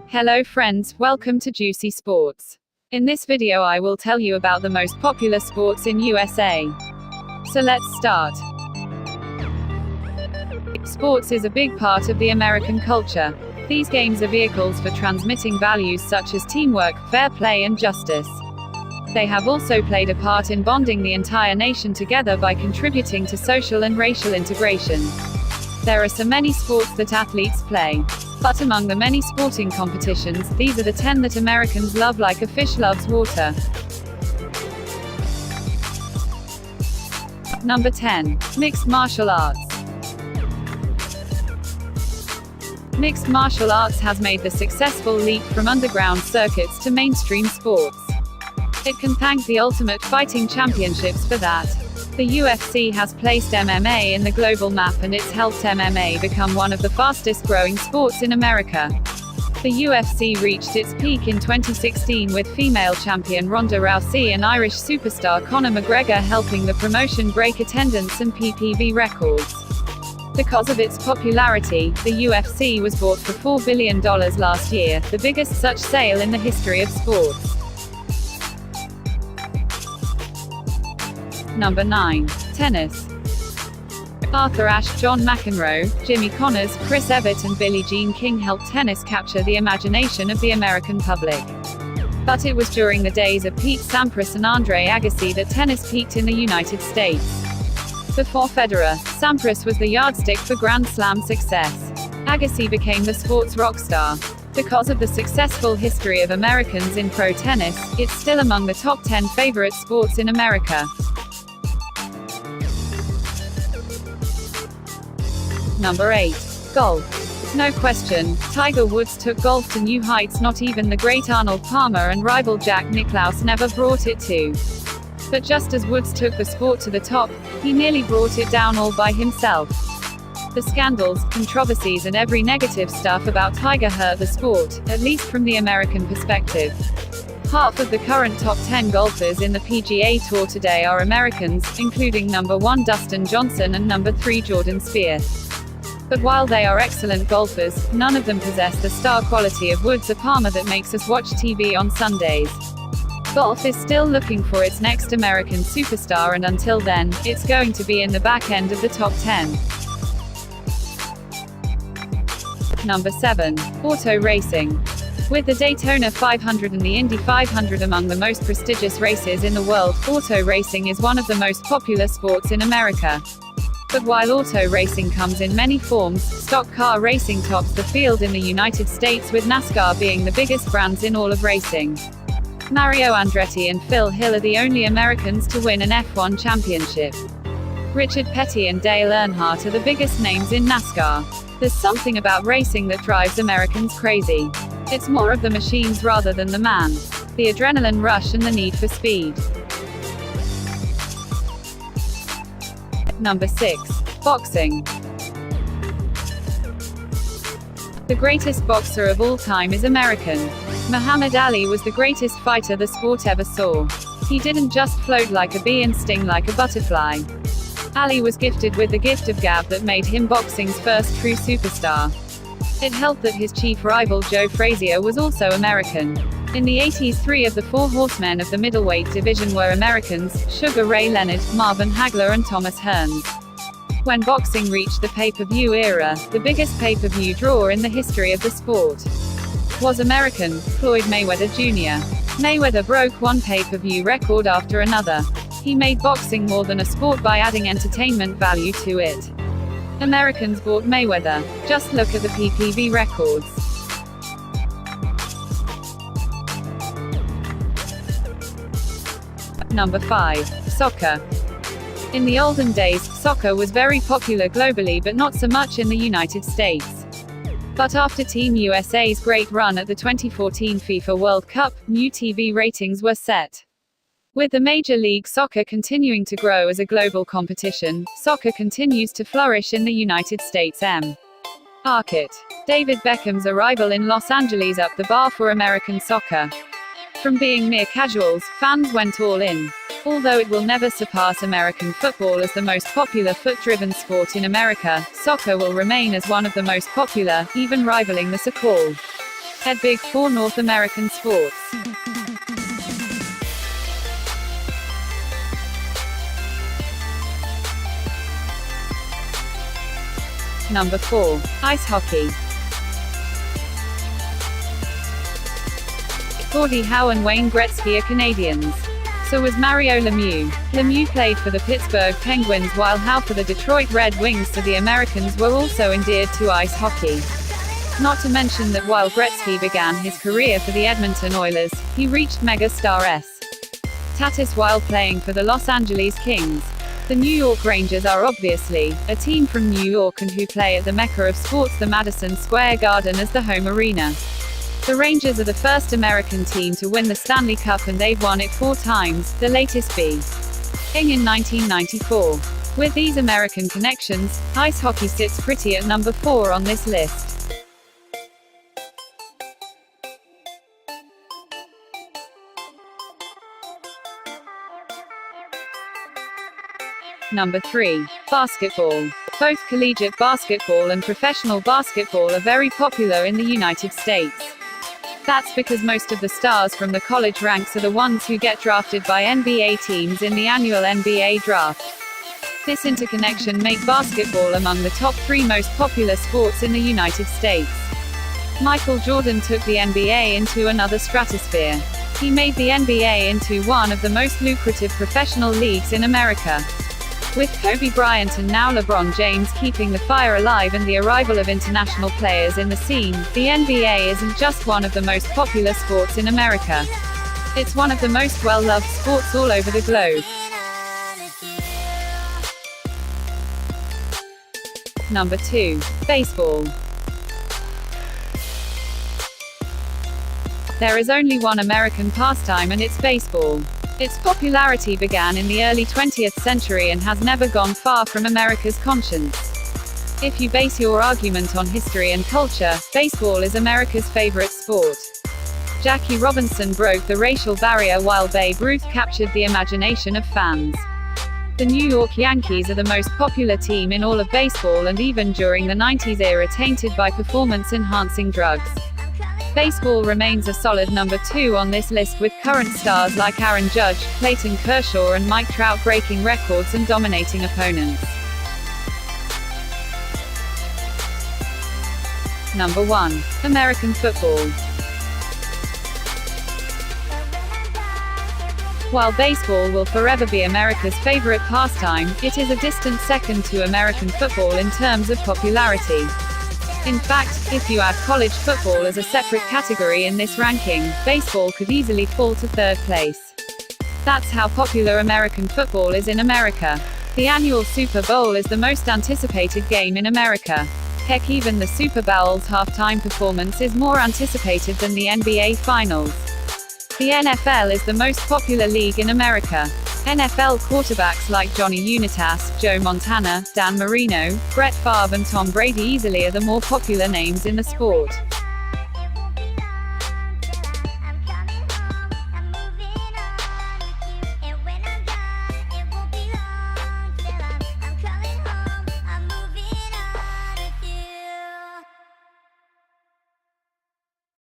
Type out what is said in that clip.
Hello friends, welcome to Juicy Sports. In this video I will tell you about the most popular sports in USA. So let's start. Sports is a big part of the American culture. These games are vehicles for transmitting values such as teamwork, fair play and justice. They have also played a part in bonding the entire nation together by contributing to social and racial integration. There are so many sports that athletes play. But among the many sporting competitions, these are the 10 that Americans love like a fish loves water. Number 10. Mixed martial arts. Mixed martial arts has made the successful leap from underground circuits to mainstream sports. It can thank the Ultimate Fighting Championships for that. The UFC has placed MMA in the global map and it's helped MMA become one of the fastest growing sports in America. The UFC reached its peak in 2016 with female champion Ronda Rousey and Irish superstar Conor McGregor helping the promotion break attendance and PPV records. Because of its popularity, the UFC was bought for $4 billion last year, the biggest such sale in the history of sports. Number 9. Tennis. Arthur Ashe, John McEnroe, Jimmy Connors, Chris Evert and Billie Jean King helped tennis capture the imagination of the American public. But it was during the days of Pete Sampras and Andre Agassi that tennis peaked in the United States. Before Federer, Sampras was the yardstick for Grand Slam success. Agassi became the sports rock star. Because of the successful history of Americans in pro tennis, it's still among the top 10 favorite sports in America. Number 8. Golf. No question, Tiger Woods took golf to new heights not even the great Arnold Palmer and rival Jack Nicklaus never brought it to. But just as Woods took the sport to the top, he nearly brought it down all by himself. The scandals, controversies and every negative stuff about Tiger hurt the sport, at least from the American perspective. Half of the current top 10 golfers in the PGA Tour today are Americans, including number 1 Dustin Johnson and number 3 Jordan Spieth. But while they are excellent golfers, none of them possess the star quality of Woods or Palmer that makes us watch TV on Sundays. Golf is still looking for its next American superstar and until then, it's going to be in the back end of the top 10. Number 7. Auto racing. With the Daytona 500 and the Indy 500 among the most prestigious races in the world, auto racing is one of the most popular sports in America. But while auto racing comes in many forms, stock car racing tops the field in the United States with NASCAR being the biggest brands in all of racing. Mario Andretti and Phil Hill are the only Americans to win an F1 championship. Richard Petty and Dale Earnhardt are the biggest names in NASCAR. There's something about racing that drives Americans crazy. It's more of the machines rather than the man. The adrenaline rush and the need for speed. Number 6. Boxing. The greatest boxer of all time is American. Muhammad Ali was the greatest fighter the sport ever saw. He didn't just float like a bee and sting like a butterfly. Ali was gifted with the gift of gab that made him boxing's first true superstar. It helped that his chief rival Joe Frazier was also American. In the 80s 3 of the 4 horsemen of the middleweight division were Americans, Sugar Ray Leonard, Marvin Hagler and Thomas Hearns. When boxing reached the pay-per-view era, the biggest pay-per-view draw in the history of the sport was American, Floyd Mayweather Jr. Mayweather broke one pay-per-view record after another. He made boxing more than a sport by adding entertainment value to it. Americans bought Mayweather. Just look at the PPV records. Number 5. Soccer. In the olden days, soccer was very popular globally but not so much in the United States. But after Team USA's great run at the 2014 FIFA World Cup, new TV ratings were set. With the Major League Soccer continuing to grow as a global competition, soccer continues to flourish in the United States. Market. David Beckham's arrival in Los Angeles upped the bar for American soccer. From being mere casuals, fans went all in. Although it will never surpass American football as the most popular foot-driven sport in America, soccer will remain as one of the most popular, even rivaling the so-called Big Four North American sports. Number 4. Ice hockey. Gordie Howe and Wayne Gretzky are Canadians. So was Mario Lemieux. Lemieux played for the Pittsburgh Penguins while Howe for the Detroit Red Wings, so the Americans were also endeared to ice hockey. Not to mention that while Gretzky began his career for the Edmonton Oilers, he reached megastar status while playing for the Los Angeles Kings. The New York Rangers are obviously a team from New York and who play at the mecca of sports, the Madison Square Garden, as the home arena. The Rangers are the first American team to win the Stanley Cup, and they've won it 4 times, the latest being in 1994. With these American connections, ice hockey sits pretty at number 4 on this list. Number 3. Basketball. Both collegiate basketball and professional basketball are very popular in the United States. That's because most of the stars from the college ranks are the ones who get drafted by NBA teams in the annual NBA draft. This interconnection makes basketball among the top 3 most popular sports in the United States. Michael Jordan took the NBA into another stratosphere. He made the NBA into one of the most lucrative professional leagues in America. With Kobe Bryant and now LeBron James keeping the fire alive and the arrival of international players in the scene, the NBA isn't just one of the most popular sports in America. It's one of the most well-loved sports all over the globe. Number 2. Baseball. There is only one American pastime, and it's baseball. Its popularity began in the early 20th century and has never gone far from America's conscience. If you base your argument on history and culture, baseball is America's favorite sport. Jackie Robinson broke the racial barrier while Babe Ruth captured the imagination of fans. The New York Yankees are the most popular team in all of baseball, and even during the 90s era tainted by performance-enhancing drugs. Baseball remains a solid number 2 on this list, with current stars like Aaron Judge, Clayton Kershaw and Mike Trout breaking records and dominating opponents. Number 1. American football. While baseball will forever be America's favorite pastime, it is a distant second to American football in terms of popularity. In fact, if you add college football as a separate category in this ranking, baseball could easily fall to 3rd place. That's how popular American football is in America. The annual Super Bowl is the most anticipated game in America. Heck, even the Super Bowl's halftime performance is more anticipated than the NBA Finals. The NFL is the most popular league in America. NFL quarterbacks like Johnny Unitas, Joe Montana, Dan Marino, Brett Favre and Tom Brady easily are the more popular names in the sport.